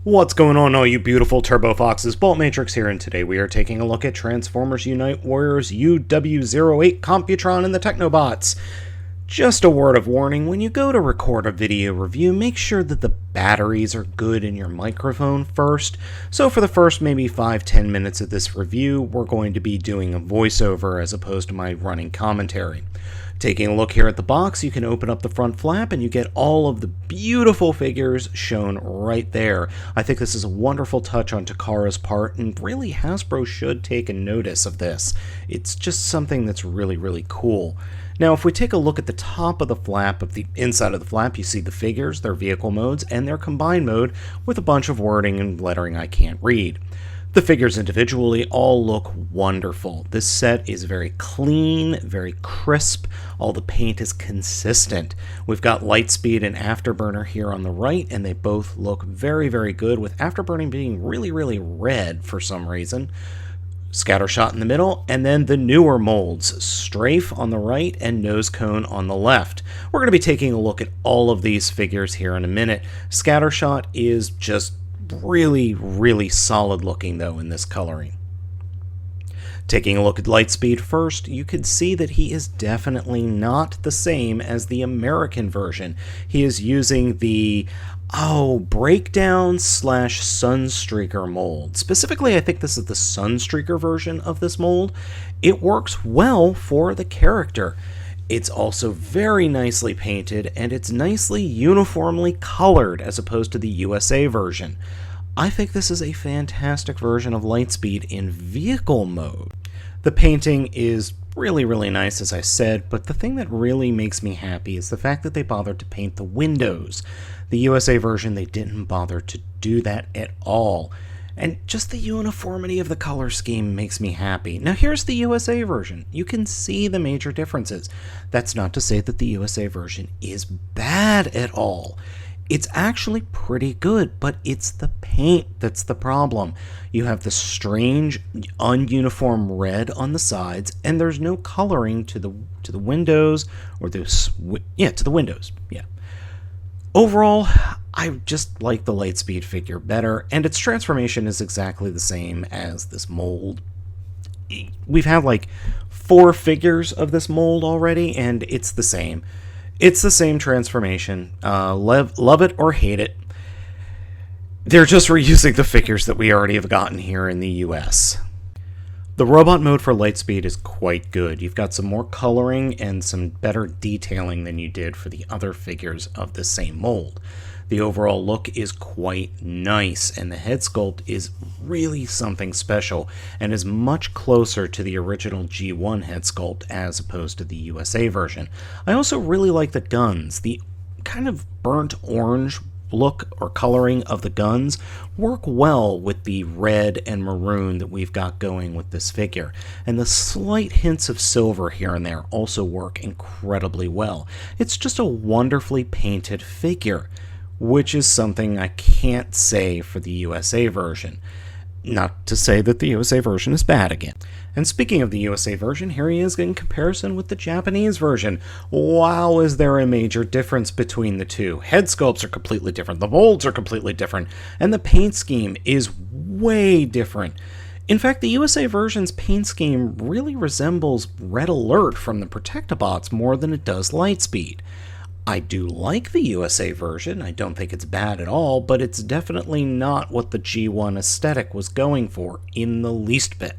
What's going on, all you beautiful Turbo Foxes? Baltmatrix here, and today we are taking a look at Transformers Unite Warriors UW-08 Computron and the Technobots. Just a word of warning, when you go to record a video review, make sure that the batteries are good in your microphone first. So for the first maybe 5-10 minutes of this review, we're going to be doing a voiceover as opposed to my running commentary. Taking a look here at the box, you can open up the front flap and you get all of the beautiful figures shown right there. I think this is a wonderful touch on Takara's part, and really Hasbro should take a notice of this. It's just something that's really cool. Now, if we take a look at the top of the flap, of the inside of the flap, you see the figures, their vehicle modes, and their combined mode with a bunch of wording and lettering I can't read. The figures individually all look wonderful. This set is very clean, very crisp. All the paint is consistent. We've got Lightspeed and Afterburner here on the right, and they both look very good, with Afterburner being really red for some reason. Scattershot in the middle, and then the newer molds, Strafe on the right and Nosecone on the left. We're going to be taking a look at all of these figures here in a minute. Scattershot is just really solid looking though in this coloring. Taking a look at Lightspeed first, you can see that he is definitely not the same as the American version. He is using the breakdown / Sunstreaker mold. Specifically, I think this is the Sunstreaker version of this mold. It works well for the character. It's also very nicely painted, and it's nicely uniformly colored as opposed to the USA version. I think this is a fantastic version of Lightspeed in vehicle mode. The painting is really nice, as I said, but the thing that really makes me happy is the fact that they bothered to paint the windows. The USA version, they didn't bother to do that at all. And just the uniformity of the color scheme makes me happy. Now here's the USA version. You can see the major differences. That's not to say that the USA version is bad at all. It's actually pretty good, but it's the paint that's the problem. You have the strange, ununiform red on the sides, and there's no coloring to the windows, or to the windows. Yeah. Overall, I just like the Lightspeed figure better, and its transformation is exactly the same as this mold. We've had like 4 figures of this mold already, and it's the same. It's the same transformation. Love it or hate it. They're just reusing the figures that we already have gotten here in the US. The robot mode for Lightspeed is quite good. You've got some more coloring and some better detailing than you did for the other figures of the same mold. The overall look is quite nice, and the head sculpt is really something special, and is much closer to the original G1 head sculpt as opposed to the USA version. I also really like the guns. The kind of burnt orange look or coloring of the guns work well with the red and maroon that we've got going with this figure, and the slight hints of silver here and there also work incredibly well. It's just a wonderfully painted figure, which is something I can't say for the USA version. Not to say that the USA version is bad again. And speaking of the USA version, here he is in comparison with the Japanese version. Wow, is there a major difference between the two. Head sculpts are completely different, the molds are completely different, and the paint scheme is way different. In fact, the USA version's paint scheme really resembles Red Alert from the Protectobots more than it does Lightspeed. I do like the USA version, I don't think it's bad at all, but it's definitely not what the G1 aesthetic was going for in the least bit.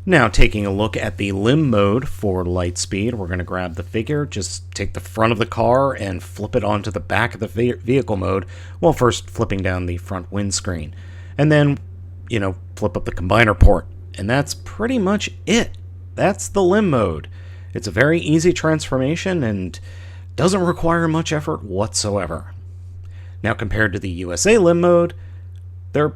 Now, taking a look at the limb mode for Lightspeed, we're going to grab the figure, just take the front of the car and flip it onto the back of the vehicle mode, while first flipping down the front windscreen. And then, flip up the combiner port. And that's pretty much it. That's the limb mode. It's a very easy transformation and doesn't require much effort whatsoever. Now, compared to the USA limb mode, they're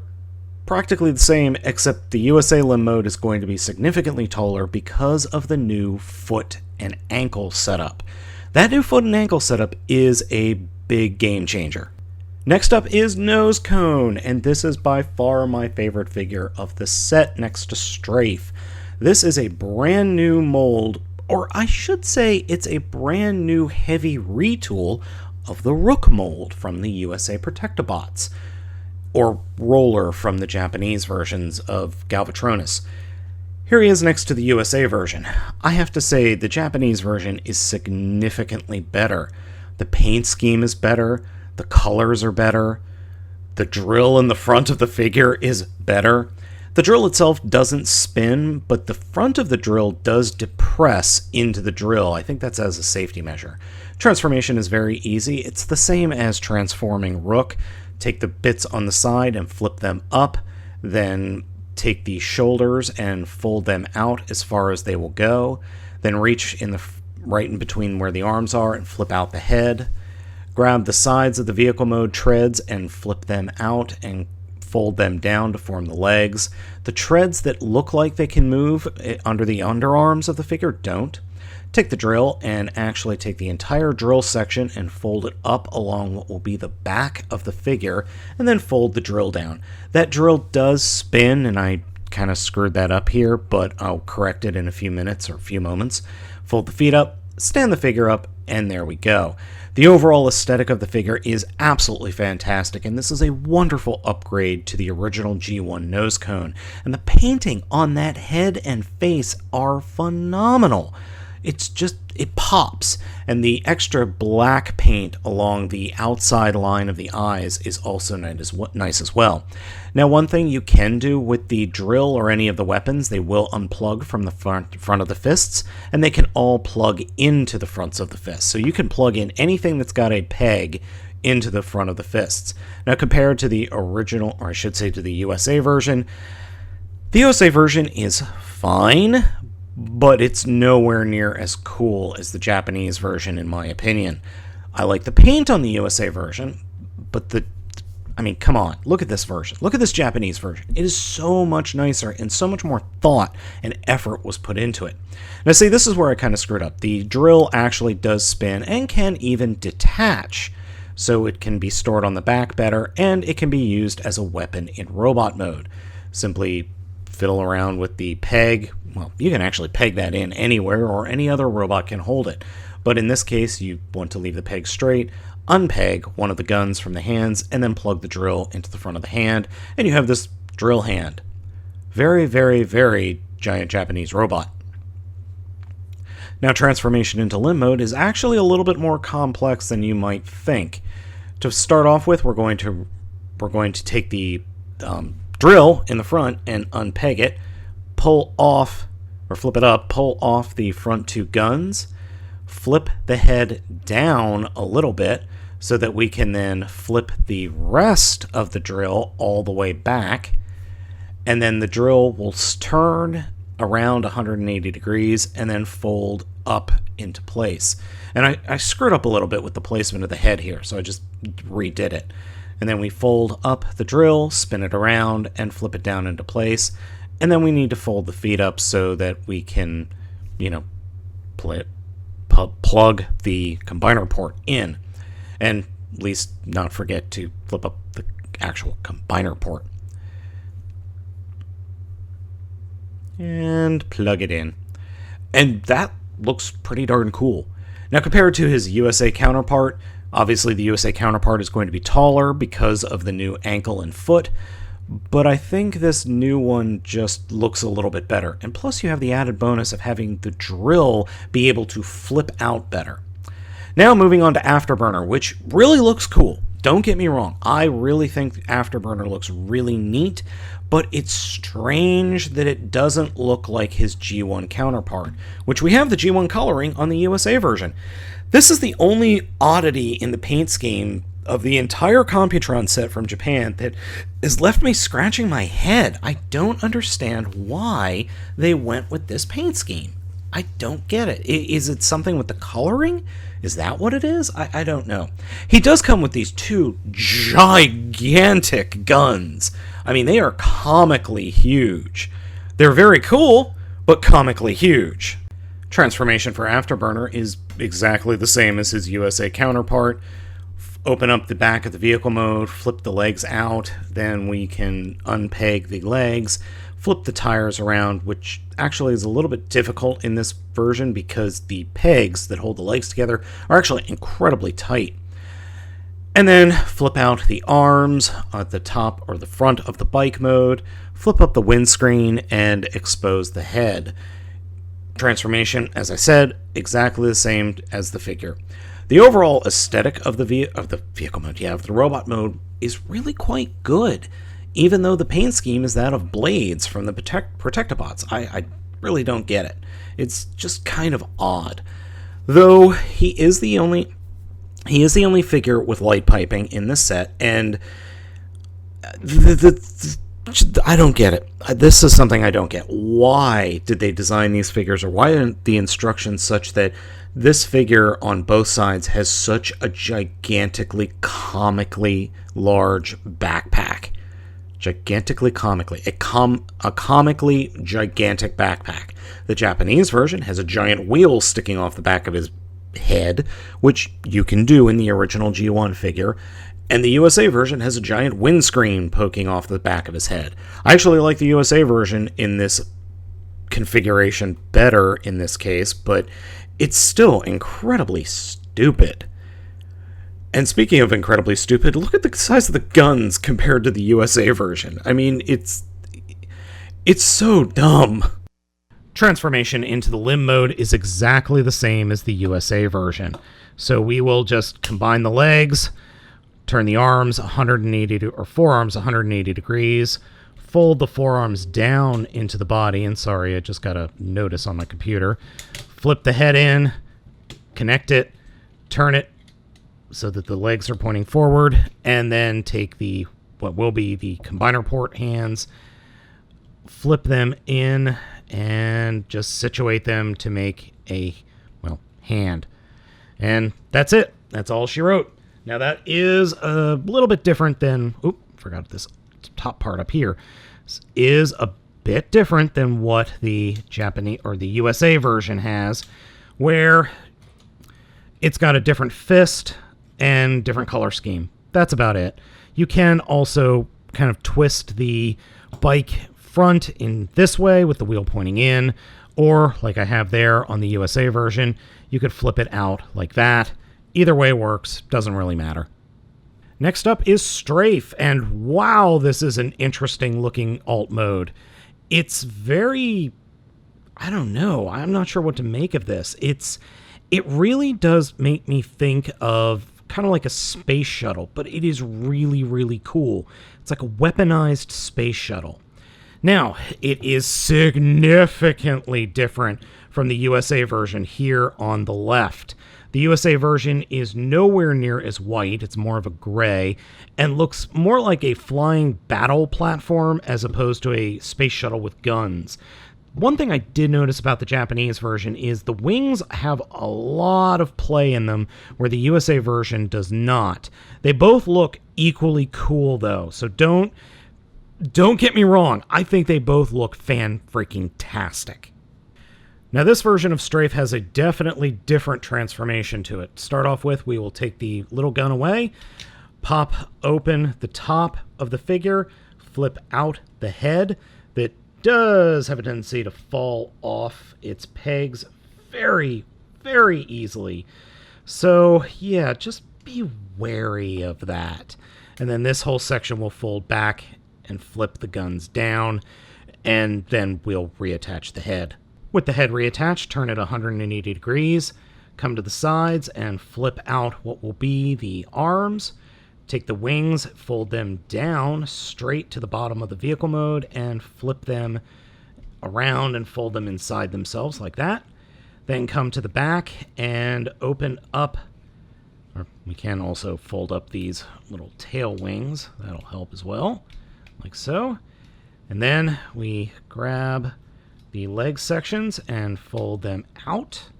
practically the same, except the USA limb mode is going to be significantly taller because of the new foot and ankle setup. That new foot and ankle setup is a big game changer. Next up is Nosecone, and this is by far my favorite figure of the set next to Strafe. This is a brand new mold, or I should say it's a brand new heavy retool of the Rook mold from the USA Protectobots. or roller from the Japanese versions of Galvatronus. Here he is next to the USA version. I have to say, the Japanese version is significantly better. The paint scheme is better, the colors are better, the drill in the front of the figure is better. The drill itself doesn't spin, but the front of the drill does depress into the drill. I think that's as a safety measure. Transformation is very easy. It's the same as transforming Rook. Take the bits on the side and flip them up, then take the shoulders and fold them out as far as they will go, then reach in the right in between where the arms are and flip out the head. Grab the sides of the vehicle mode treads and flip them out and fold them down to form the legs. The treads that look like they can move under the underarms of the figure don't. Take the drill and actually take the entire drill section and fold it up along what will be the back of the figure, and then fold the drill down. That drill does spin, and I kind of screwed that up here, but I'll correct it in a few minutes or a few moments. Fold the feet up, stand the figure up, and there we go. The overall aesthetic of the figure is absolutely fantastic, and this is a wonderful upgrade to the original G1 Nosecone, and the painting on that head and face are phenomenal. It pops, and the extra black paint along the outside line of the eyes is also nice as well. Now, one thing you can do with the drill or any of the weapons, they will unplug from the front of the fists, and they can all plug into the fronts of the fists. So you can plug in anything that's got a peg into the front of the fists. Now, compared to the original, or I should say to the USA version, the USA version is fine, but it's nowhere near as cool as the Japanese version, in my opinion. I like the paint on the USA version, but come on, look at this version. Look at this Japanese version. It is so much nicer, and so much more thought and effort was put into it. Now, see, this is where I kind of screwed up. The drill actually does spin and can even detach, so it can be stored on the back better, and it can be used as a weapon in robot mode. Simply fiddle around with the peg. Well, you can actually peg that in anywhere, or any other robot can hold it. But in this case, you want to leave the peg straight, unpeg one of the guns from the hands, and then plug the drill into the front of the hand, and you have this drill hand. Very, very, very giant Japanese robot. Now, transformation into limb mode is actually a little bit more complex than you might think. To start off with, we're going to take the drill in the front and unpeg it, pull off, or flip it up, pull off the front two guns, flip the head down a little bit so that we can then flip the rest of the drill all the way back, and then the drill will turn around 180 degrees and then fold up into place. And I screwed up a little bit with the placement of the head here, so I just redid it. And then we fold up the drill, spin it around, and flip it down into place. And then we need to fold the feet up so that we can, plug the combiner port in. And at least not forget to flip up the actual combiner port. And plug it in. And that looks pretty darn cool. Now, compared to his USA counterpart, obviously the USA counterpart is going to be taller because of the new ankle and foot, but I think this new one just looks a little bit better. And plus you have the added bonus of having the drill be able to flip out better. Now moving on to Afterburner, which really looks cool. Don't get me wrong, I really think Afterburner looks really neat, but it's strange that it doesn't look like his G1 counterpart, which we have the G1 coloring on the USA version. This is the only oddity in the paint scheme of the entire Computron set from Japan that has left me scratching my head. I don't understand why they went with this paint scheme. I don't get it. Is it something with the coloring? Is that what it is? I don't know. He does come with these two gigantic guns. I mean, they are comically huge. They're very cool, but comically huge. Transformation for Afterburner is exactly the same as his USA counterpart. Open up the back of the vehicle mode, flip the legs out, then we can unpeg the legs, flip the tires around, which actually is a little bit difficult in this version because the pegs that hold the legs together are actually incredibly tight. And then flip out the arms at the top or the front of the bike mode, flip up the windscreen, and expose the head. Transformation, as I said, exactly the same as the figure. The overall aesthetic of the vehicle mode, of the robot mode, is really quite good, even though the paint scheme is that of blades from the Protectobots. I really don't get it. It's just kind of odd. Though he is the only figure with light piping in this set, and I don't get it. This is something I don't get. Why did they design these figures, or why aren't the instructions such that this figure on both sides has such a gigantically comically large backpack? A comically gigantic backpack. The Japanese version has a giant wheel sticking off the back of his head, which you can do in the original G1 figure, and the USA version has a giant windscreen poking off the back of his head. I actually like the USA version in this configuration better in this case, but it's still incredibly stupid. And speaking of incredibly stupid, look at the size of the guns compared to the USA version. I mean, it's so dumb. Transformation into the limb mode is exactly the same as the USA version. So we will just combine the legs, turn the arms 180 or forearms 180 degrees, fold the forearms down into the body, and sorry, I just got a notice on my computer. Flip the head in, connect it, turn it so that the legs are pointing forward, and then take what will be the combiner port hands, flip them in, and just situate them to make a, hand. And that's it. That's all she wrote. Now that is a little bit different than, forgot this top part up here, is a bit different than what the Japanese or the USA version has, where it's got a different fist and different color scheme. That's about it. You can also kind of twist the bike front in this way with the wheel pointing in, or like I have there on the USA version, you could flip it out like that. Either way works, doesn't really matter. Next up is Strafe, and wow, this is an interesting looking alt mode. It's very, I don't know, I'm not sure what to make of this. It really does make me think of kind of like a space shuttle, but it is really, really cool. It's like a weaponized space shuttle. Now, it is significantly different from the USA version here on the left. The USA version is nowhere near as white, it's more of a gray, and looks more like a flying battle platform as opposed to a space shuttle with guns. One thing I did notice about the Japanese version is the wings have a lot of play in them, where the USA version does not. They both look equally cool, though, so don't get me wrong. I think they both look fan-freaking-tastic. Now, this version of Strafe has a definitely different transformation to it. To start off with, we will take the little gun away, pop open the top of the figure, flip out the head that does have a tendency to fall off its pegs very, very easily. So, yeah, just be wary of that. And then this whole section will fold back and flip the guns down, and then we'll reattach the head. With the head reattached, turn it 180 degrees, come to the sides, and flip out what will be the arms. Take the wings, fold them down straight to the bottom of the vehicle mode, and flip them around and fold them inside themselves like that. Then come to the back and open up, or we can also fold up these little tail wings. That'll help as well, like so. And then we grab the leg sections and fold them out,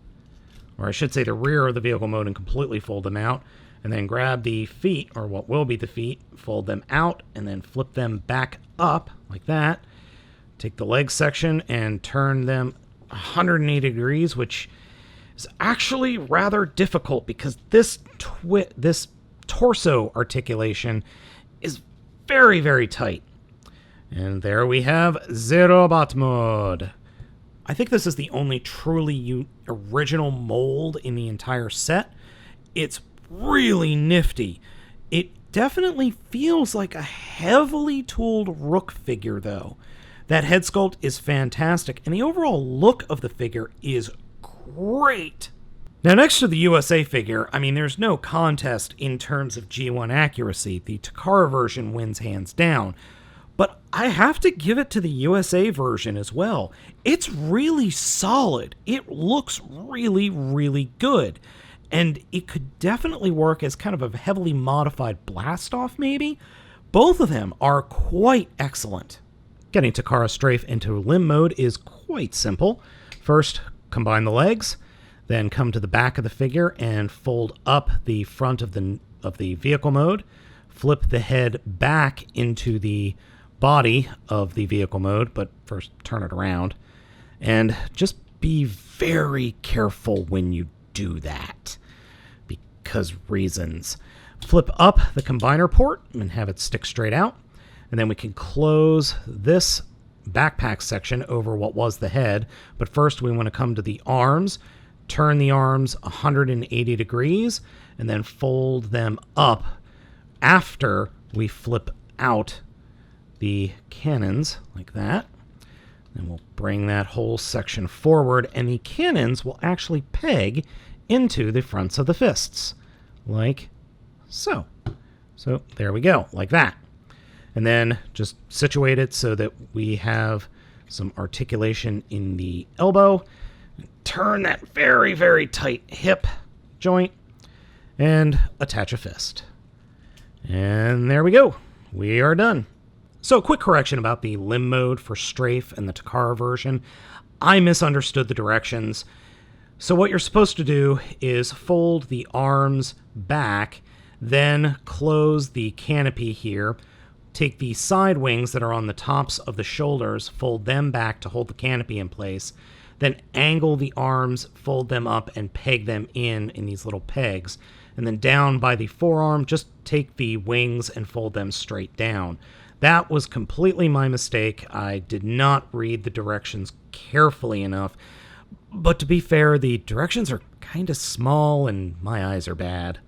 or I should say the rear of the vehicle mode, and completely fold them out, and then grab the feet, or what will be the feet, fold them out, and then flip them back up like that. Take the leg section and turn them 180 degrees, which is actually rather difficult because this torso articulation is very, very tight. And there we have Zerobot mode. I think this is the only truly original mold in the entire set. It's really nifty. definitely feels like a heavily tooled Rook figure, though. That head sculpt is fantastic, and the overall look of the figure is great. Now, next to the USA figure, I mean, there's no contest in terms of G1 accuracy. The Takara version wins hands down. But I have to give it to the USA version as well. It's really solid. It looks really, really good. And it could definitely work as kind of a heavily modified Blastoff, maybe. Both of them are quite excellent. Getting Takara Strafe into limb mode is quite simple. First, combine the legs, then come to the back of the figure and fold up the front of the vehicle mode. Flip the head back into the body of the vehicle mode, but first turn it around. And just be very careful when you do that, because reasons. Flip up the combiner port and have it stick straight out. And then we can close this backpack section over what was the head. But first we want to come to the arms, turn the arms 180 degrees, and then fold them up after we flip out the cannons like that. Then we'll bring that whole section forward, and the cannons will actually peg into the fronts of the fists, like so. So there we go, like that. And then just situate it so that we have some articulation in the elbow. Turn that very, very tight hip joint and attach a fist. And there we go. We are done. So, quick correction about the limb mode for Strafe and the Takara version. I misunderstood the directions. So what you're supposed to do is fold the arms back, then close the canopy here. Take the side wings that are on the tops of the shoulders, fold them back to hold the canopy in place, then angle the arms, fold them up, and peg them in these little pegs. And then down by the forearm, just take the wings and fold them straight down. That was completely my mistake. I did not read the directions carefully enough. But to be fair, the directions are kind of small and my eyes are bad.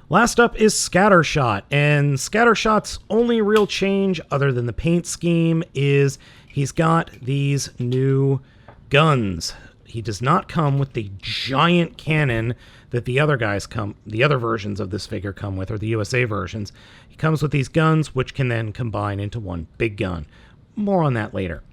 Last up is Scattershot, and Scattershot's only real change, other than the paint scheme, is he's got these new guns. He does not come with the giant cannon that the other versions of this figure come with, or the USA versions. He comes with these guns, which can then combine into one big gun. More on that later.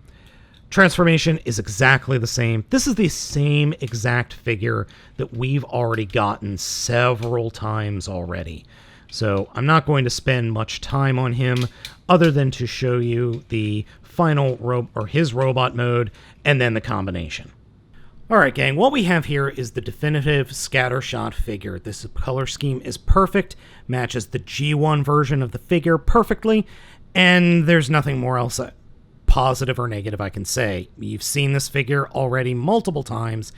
Transformation is exactly the same. This is the same exact figure that we've already gotten several times already. So I'm not going to spend much time on him other than to show you the final his robot mode and then the combination. Alright gang, what we have here is the definitive Scattershot figure. This color scheme is perfect, matches the G1 version of the figure perfectly, and there's nothing more else positive or negative I can say. You've seen this figure already multiple times.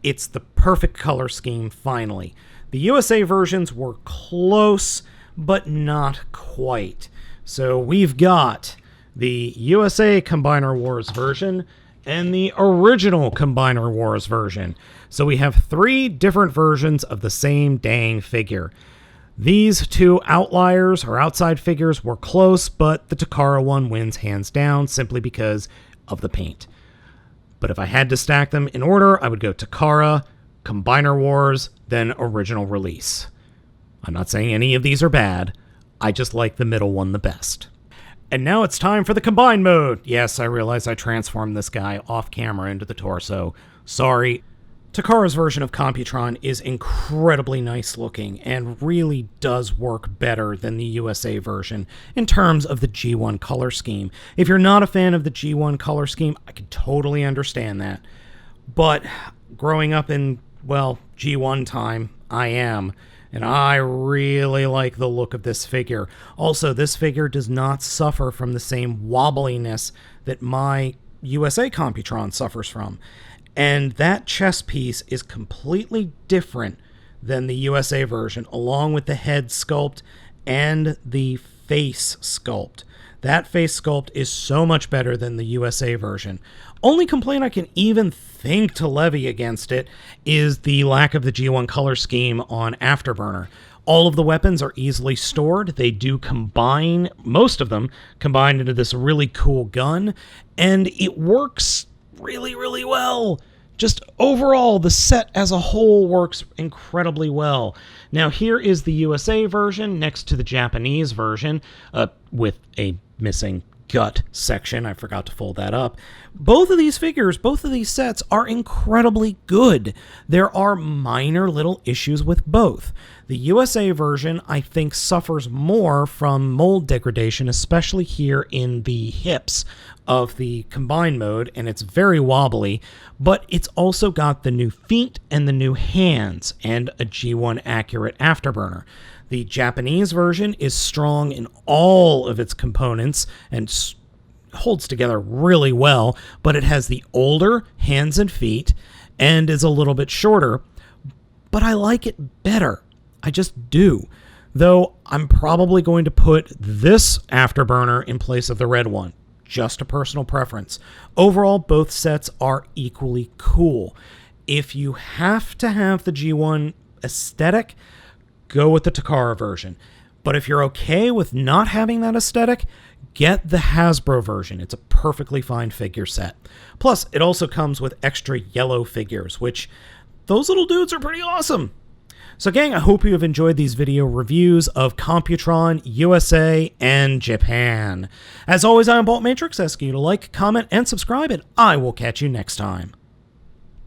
It's the perfect color scheme finally. The USA versions were close, but not quite. So we've got the USA Combiner Wars version and the original Combiner Wars version. So we have 3 different versions of the same dang figure. These 2 outliers or outside figures were close, but the Takara one wins hands down simply because of the paint. But if I had to stack them in order, I would go Takara, Combiner Wars, then original release. I'm not saying any of these are bad, I just like the middle one the best. And now it's time for the combine mode. Yes, I realize I transformed this guy off camera into the torso. Sorry. Takara's version of Computron is incredibly nice looking and really does work better than the USA version in terms of the G1 color scheme. If you're not a fan of the G1 color scheme, I can totally understand that. But growing up in, well, G1 time, I am. And I really like the look of this figure. Also, this figure does not suffer from the same wobbliness that my USA Computron suffers from. And that chest piece is completely different than the USA version, along with the head sculpt and the face sculpt. That face sculpt is so much better than the USA version. Only complaint I can even think to levy against it is the lack of the G1 color scheme on Afterburner. All of the weapons are easily stored. They do combine, most of them combine into this really cool gun, and it works really, really well. Just overall, the set as a whole works incredibly well. Now, here is the USA version next to the Japanese version, with a missing gut section. I forgot to fold that up. Both of these figures, both of these sets are incredibly good. There are minor little issues with both. The USA version, I think, suffers more from mold degradation, especially here in the hips of the combined mode, and it's very wobbly, but it's also got the new feet and the new hands and a G1 accurate afterburner. The Japanese version is strong in all of its components and holds together really well, but it has the older hands and feet and is a little bit shorter, but I like it better. I just do. Though I'm probably going to put this afterburner in place of the red one. Just a personal preference. Overall, both sets are equally cool. If you have to have the G1 aesthetic, go with the Takara version. But if you're okay with not having that aesthetic, get the Hasbro version. It's a perfectly fine figure set. Plus, it also comes with extra yellow figures, which those little dudes are pretty awesome. So gang, I hope you have enjoyed these video reviews of Computron, USA, and Japan. As always, I'm Baltmatrix, asking you to like, comment, and subscribe, and I will catch you next time.